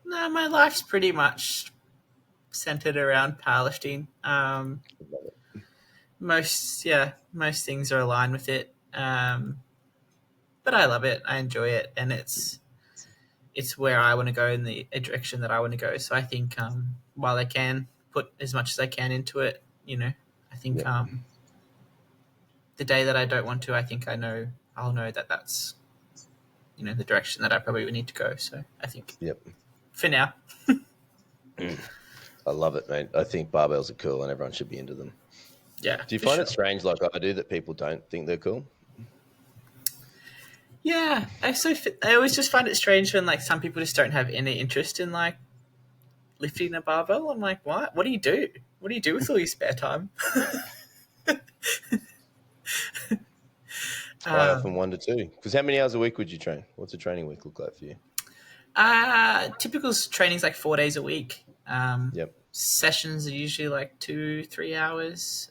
my life's pretty much centered around powerlifting. Most things are aligned with it. But I love it. I enjoy it, and it's where I want to go in the direction that I want to go. So I think while I can put as much as I can into it, I think the day that I don't want to, I think I'll know that that's the direction that I probably would need to go. So I think for now. I love it, mate. I think barbells are cool and everyone should be into them. Yeah. Do you find it strange, like I do, that people don't think they're cool? Yeah, I always just find it strange when like some people just don't have any interest in like lifting a barbell. I'm like, what? What do you do? What do you do with all your spare time? I often wonder too, because how many hours a week would you train? What's a training week look like for you? Typical training's like 4 days a week. Sessions are usually like 2-3 hours.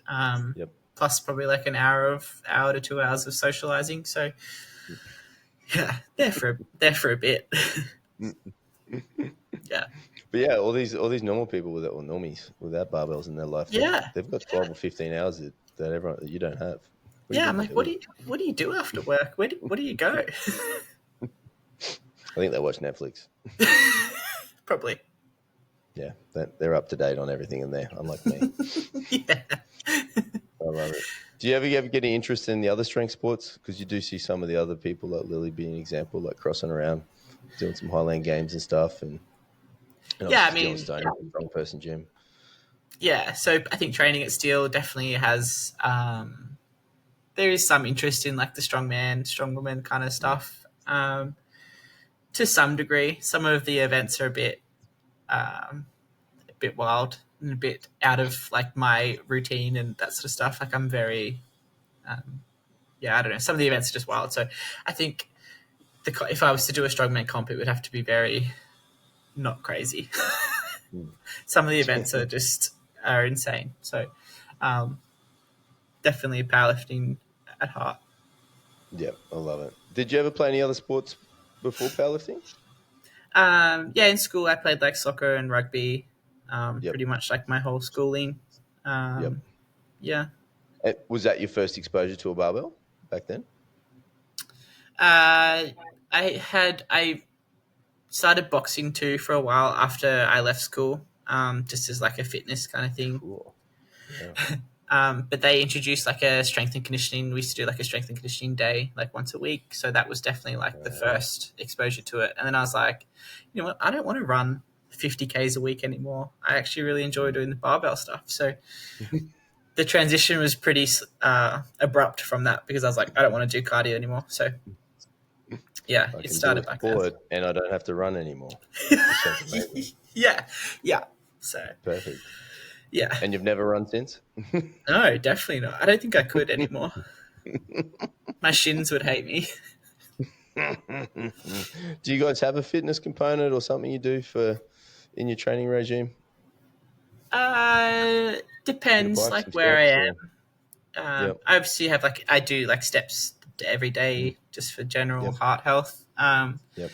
Plus probably like an hour to 2 hours of socializing. So yeah, there for a bit. Yeah. But yeah, all these normal people normies without barbells in their life, they've got 12 or 15 hours that you don't have. I'm like, what do you do after work? Where do you go? I think they watch Netflix. Probably. Yeah, they're up to date on everything in there, unlike me. Yeah. I love it. Do you ever get any interest in the other strength sports? Because you do see some of the other people, like Lily being an example, like crossing around, doing some Highland games and stuff. And I mean, Stone, strong person gym. Yeah, so I think training at Steel definitely has there is some interest in like the strongwoman kind of stuff. To some degree, some of the events are a bit wild and a bit out of like my routine and that sort of stuff. Like I'm very, I don't know. Some of the events are just wild. So I think if I was to do a strongman comp, it would have to be very not crazy. Some of the events are insane. So, definitely powerlifting at heart. Yeah, I love it. Did you ever play any other sports before powerlifting? Yeah, in school I played like soccer and rugby, Yep, pretty much like my whole schooling. yep. Um, yeah. Was that your first exposure to a barbell back then? I started boxing too for a while after I left school, just as like a fitness kind of thing. Cool. Yeah. But they introduced like a strength and conditioning. We used to do like a strength and conditioning day, like once a week. So that was definitely like the first exposure to it. And then I was like, you know what? I don't want to run 50Ks a week anymore. I actually really enjoy doing the barbell stuff. So the transition was pretty abrupt from that because I was like, I don't want to do cardio anymore. So yeah, I it can do a started back then. sport and I don't have to run anymore. That sounds amazing. Yeah, yeah. So Perfect. yeah, And you've never run since? no, definitely not. I don't think I could anymore. My shins would hate me. Do you guys have a fitness component or something you do for in your training regime? Bit of Depends bike, like some where I steps, am. or yep, I obviously have like I do like steps every day just for general yep, heart health. yep,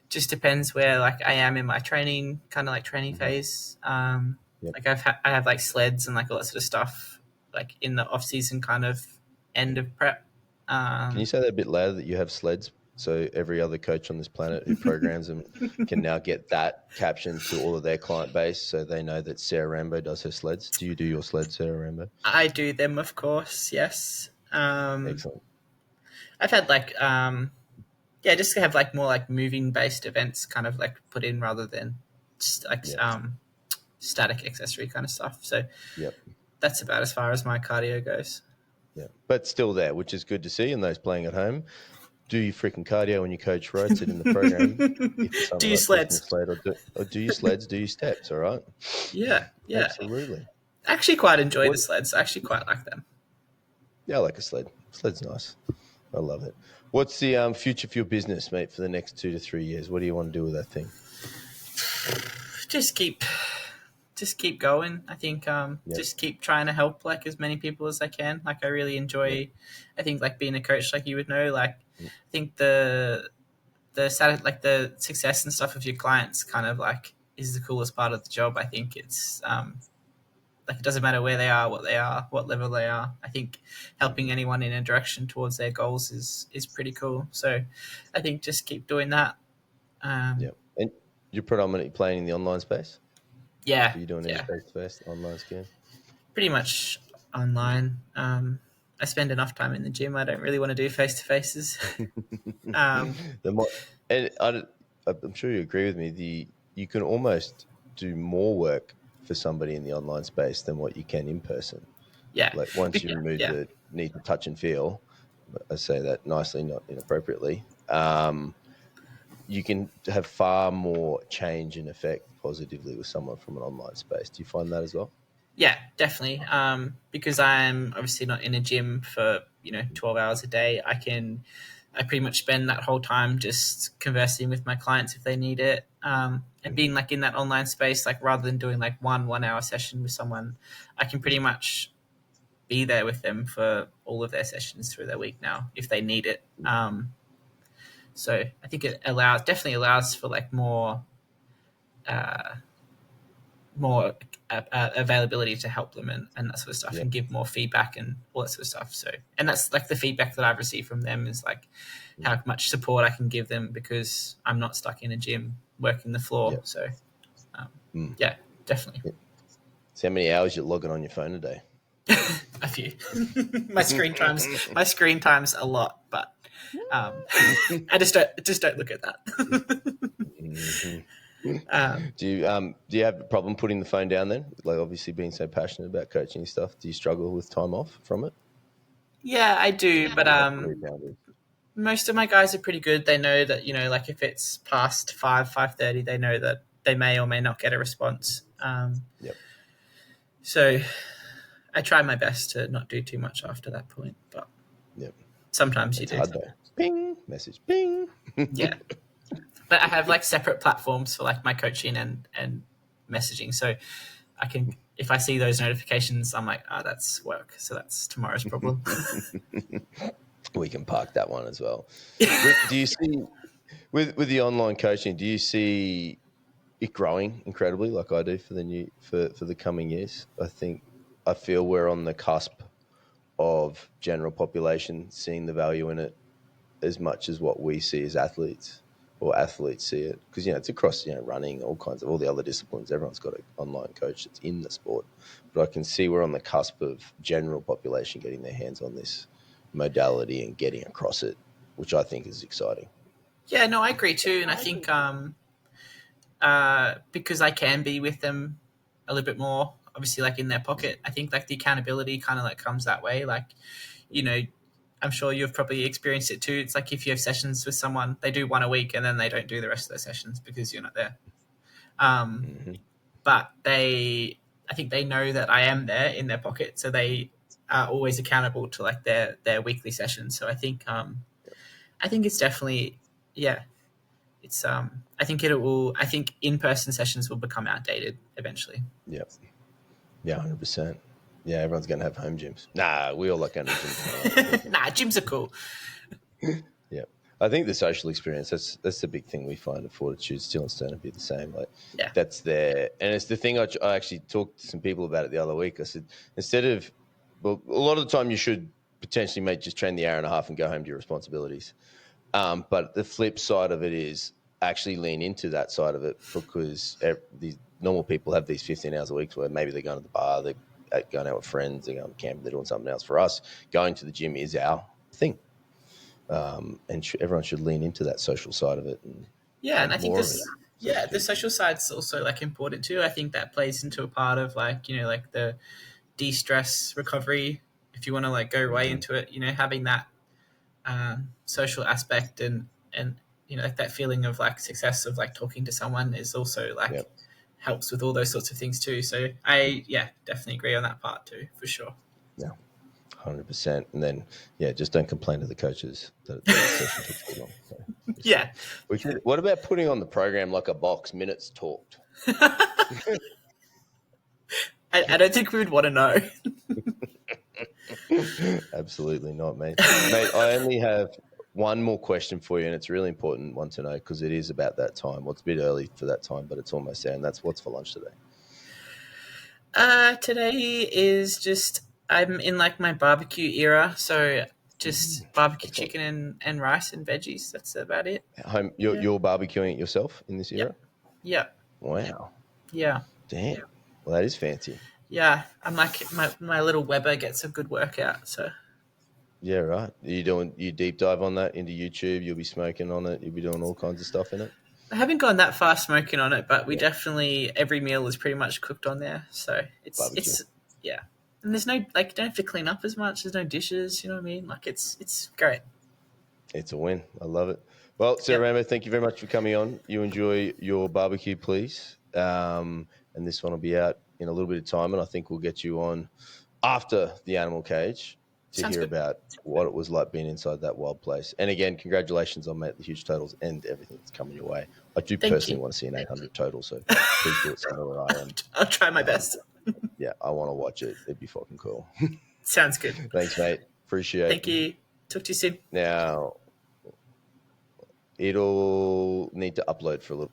Just depends where like I am in my training, kind of like training mhm, phase. yep. Like I have like sleds and like all that sort of stuff, like in the off season kind of end of prep. Can you Um, say that a bit louder that you have sleds? So every other coach on this planet who programs them can now get that caption to all of their client base, so they know that Sarah Rambo does her sleds. Do you do your sleds, Sarah Rambo? I do them, of course. Yes. Excellent. I've had like yeah, just to have like more like moving based events kind of like put in rather than just like Yeah, static accessory kind of stuff. So yep, that's about as far as my cardio goes. yeah. But still there, which is good to see. And those playing at home, do your freaking cardio when your coach writes it in the program. If it's Do something you like pushing a sleds? sled or do your sleds, do your steps. All right. Yeah, yeah. Absolutely. I actually quite enjoy What? the sleds. I actually quite like them. Yeah, I like a sled. Sled's nice. I love it. What's the future for your business, mate, for the next 2 to 3 years? What do you want to do with that thing? Just keep going. I think Yep. just keep trying to help like as many people as I can. Like I really Yep. enjoy I think like being a coach, like you would know, like Mm. I think like the success and stuff of your clients kind of like is the coolest part of the job. I think it's like it doesn't matter where they are, what level they are. I think helping anyone in a direction towards their goals is pretty cool. So I think just keep doing that. Um, Yep. And you're predominantly playing in the online space? yeah, Are you doing any yeah, face-to-face online skiing? pretty much online. I spend enough time in the gym. I don't really want to do face to faces. The more, and I'm sure you agree with me. You can almost do more work for somebody in the online space than what you can in person. Yeah, Like once you yeah, remove yeah, the need to touch and feel, I say that nicely, not inappropriately. You can have far more change and effect positively with someone from an online space. Do you find that as well? yeah, definitely. Because I'm obviously not in a gym for 12 hours a day. I pretty much spend that whole time just conversing with my clients if they need it. And being like in that online space, like rather than doing like 1 hour session with someone, I can pretty much be there with them for all of their sessions through their week now if they need it. So I think it definitely allows for like uh, more availability to help them and that sort of stuff Yeah. and give more feedback and all that sort of stuff. So, and that's like the feedback that I've received from them is like how much support I can give them because I'm not stuck in a gym working the floor. Yeah. So, Mm. yeah, definitely. Yeah. So how many hours you're logging on your phone a day? A few. My screen time's a lot, but I just don't look at that. Mhm. um, Do you have a problem putting the phone down then? Like obviously being so passionate about coaching and stuff, do you struggle with time off from it? yeah, I do, but Or you have clear boundaries? most of my guys are pretty good. They know that like if it's past 5:30, they know that they may or may not get a response. Yep. So I try my best to not do too much after that point, but Yep. sometimes you It's do. hard though. Ping, message, ping. Yeah, but I have like separate platforms for like my coaching and messaging, so I can if I see those notifications, I'm like, that's work, so that's tomorrow's problem. We can park that one as well. Do you see with the online coaching? Do you see it growing incredibly, like I do for the coming years? I feel we're on the cusp of general population seeing the value in it as much as what we see as athletes, or athletes see it, because it's across running, all the other disciplines. Everyone's got an online coach that's in the sport, but I can see we're on the cusp of general population getting their hands on this modality and getting across it, which I think is exciting. Yeah, no, I agree too, and I think because I can be with them a little bit more, obviously, like in their pocket, I think like the accountability kind of like comes that way. Like, I'm sure you've probably experienced it too. It's like if you have sessions with someone, they do one a week and then they don't do the rest of their sessions because you're not there. But I think they know that I am there in their pocket, so they are always accountable to like their weekly sessions. So I think it's definitely, yeah, it's I think in-person sessions will become outdated eventually. Yeah, 100%. Yeah, everyone's going to have home gyms. Nah, we all like going to gyms. Nah, gyms are cool. Yeah, I think the social experience, that's the big thing we find at Fortitude. Still and Stone to be the same. Like, Yeah. that's there, and it's the thing I actually talked to some people about it the other week. I said, well, a lot of the time you should potentially just train the hour and a half and go home to your responsibilities. But the flip side of it is actually lean into that side of it, because these normal people have these 15 hours a week where maybe they're going to the bar, they're going out with friends, they're going to camp, they're doing something else. For us, going to the gym is our thing. And everyone should lean into that social side of it. And I think the social side's also like important too. I think that plays into a part of like, like the de-stress recovery. If you want to like go way into it, having that social aspect and like that feeling of like success of like talking to someone is also like helps with all those sorts of things too. So I definitely agree on that part too, for sure. Yeah, 100%. And then just don't complain to the coaches that the session took too long. So, what about putting on the program like a box, minutes talked? I don't think we would want to know. Absolutely not, mate. Mate, I only have one more question for you, and it's a really important one to know because it is about that time. Well, it's a bit early for that time, but it's almost there, and that's what's for lunch today. Today is just, I'm in like my barbecue era, so just barbecue chicken and rice and veggies. That's about it. You're barbecuing it yourself in this era? Yeah. Wow. Yeah. Damn. Well, that is fancy. Yeah, I'm like my little Weber gets a good workout. So. Yeah, right. You deep dive on that into YouTube? You'll be smoking on it. You'll be doing all kinds of stuff in it. I haven't gone that far smoking on it, but we definitely every meal is pretty much cooked on there. So it's and there's no like you don't have to clean up as much. There's no dishes. You know what I mean? Like it's great. It's a win. I love it. Well, Sarah Rambo, thank you very much for coming on. You enjoy your barbecue, please. And this one will be out in a little bit of time, and I think we'll get you on after the animal cage to hear about what it was like being inside that wild place. And again, congratulations on the huge totals and everything that's coming your way. I do personally want to see an 800 total, so please do it somewhere where I am. I'll try my best. I want to watch it. It'd be fucking cool. Sounds good. Thanks, mate. Appreciate it. Thank you. Talk to you soon. Now, it'll need to upload for a little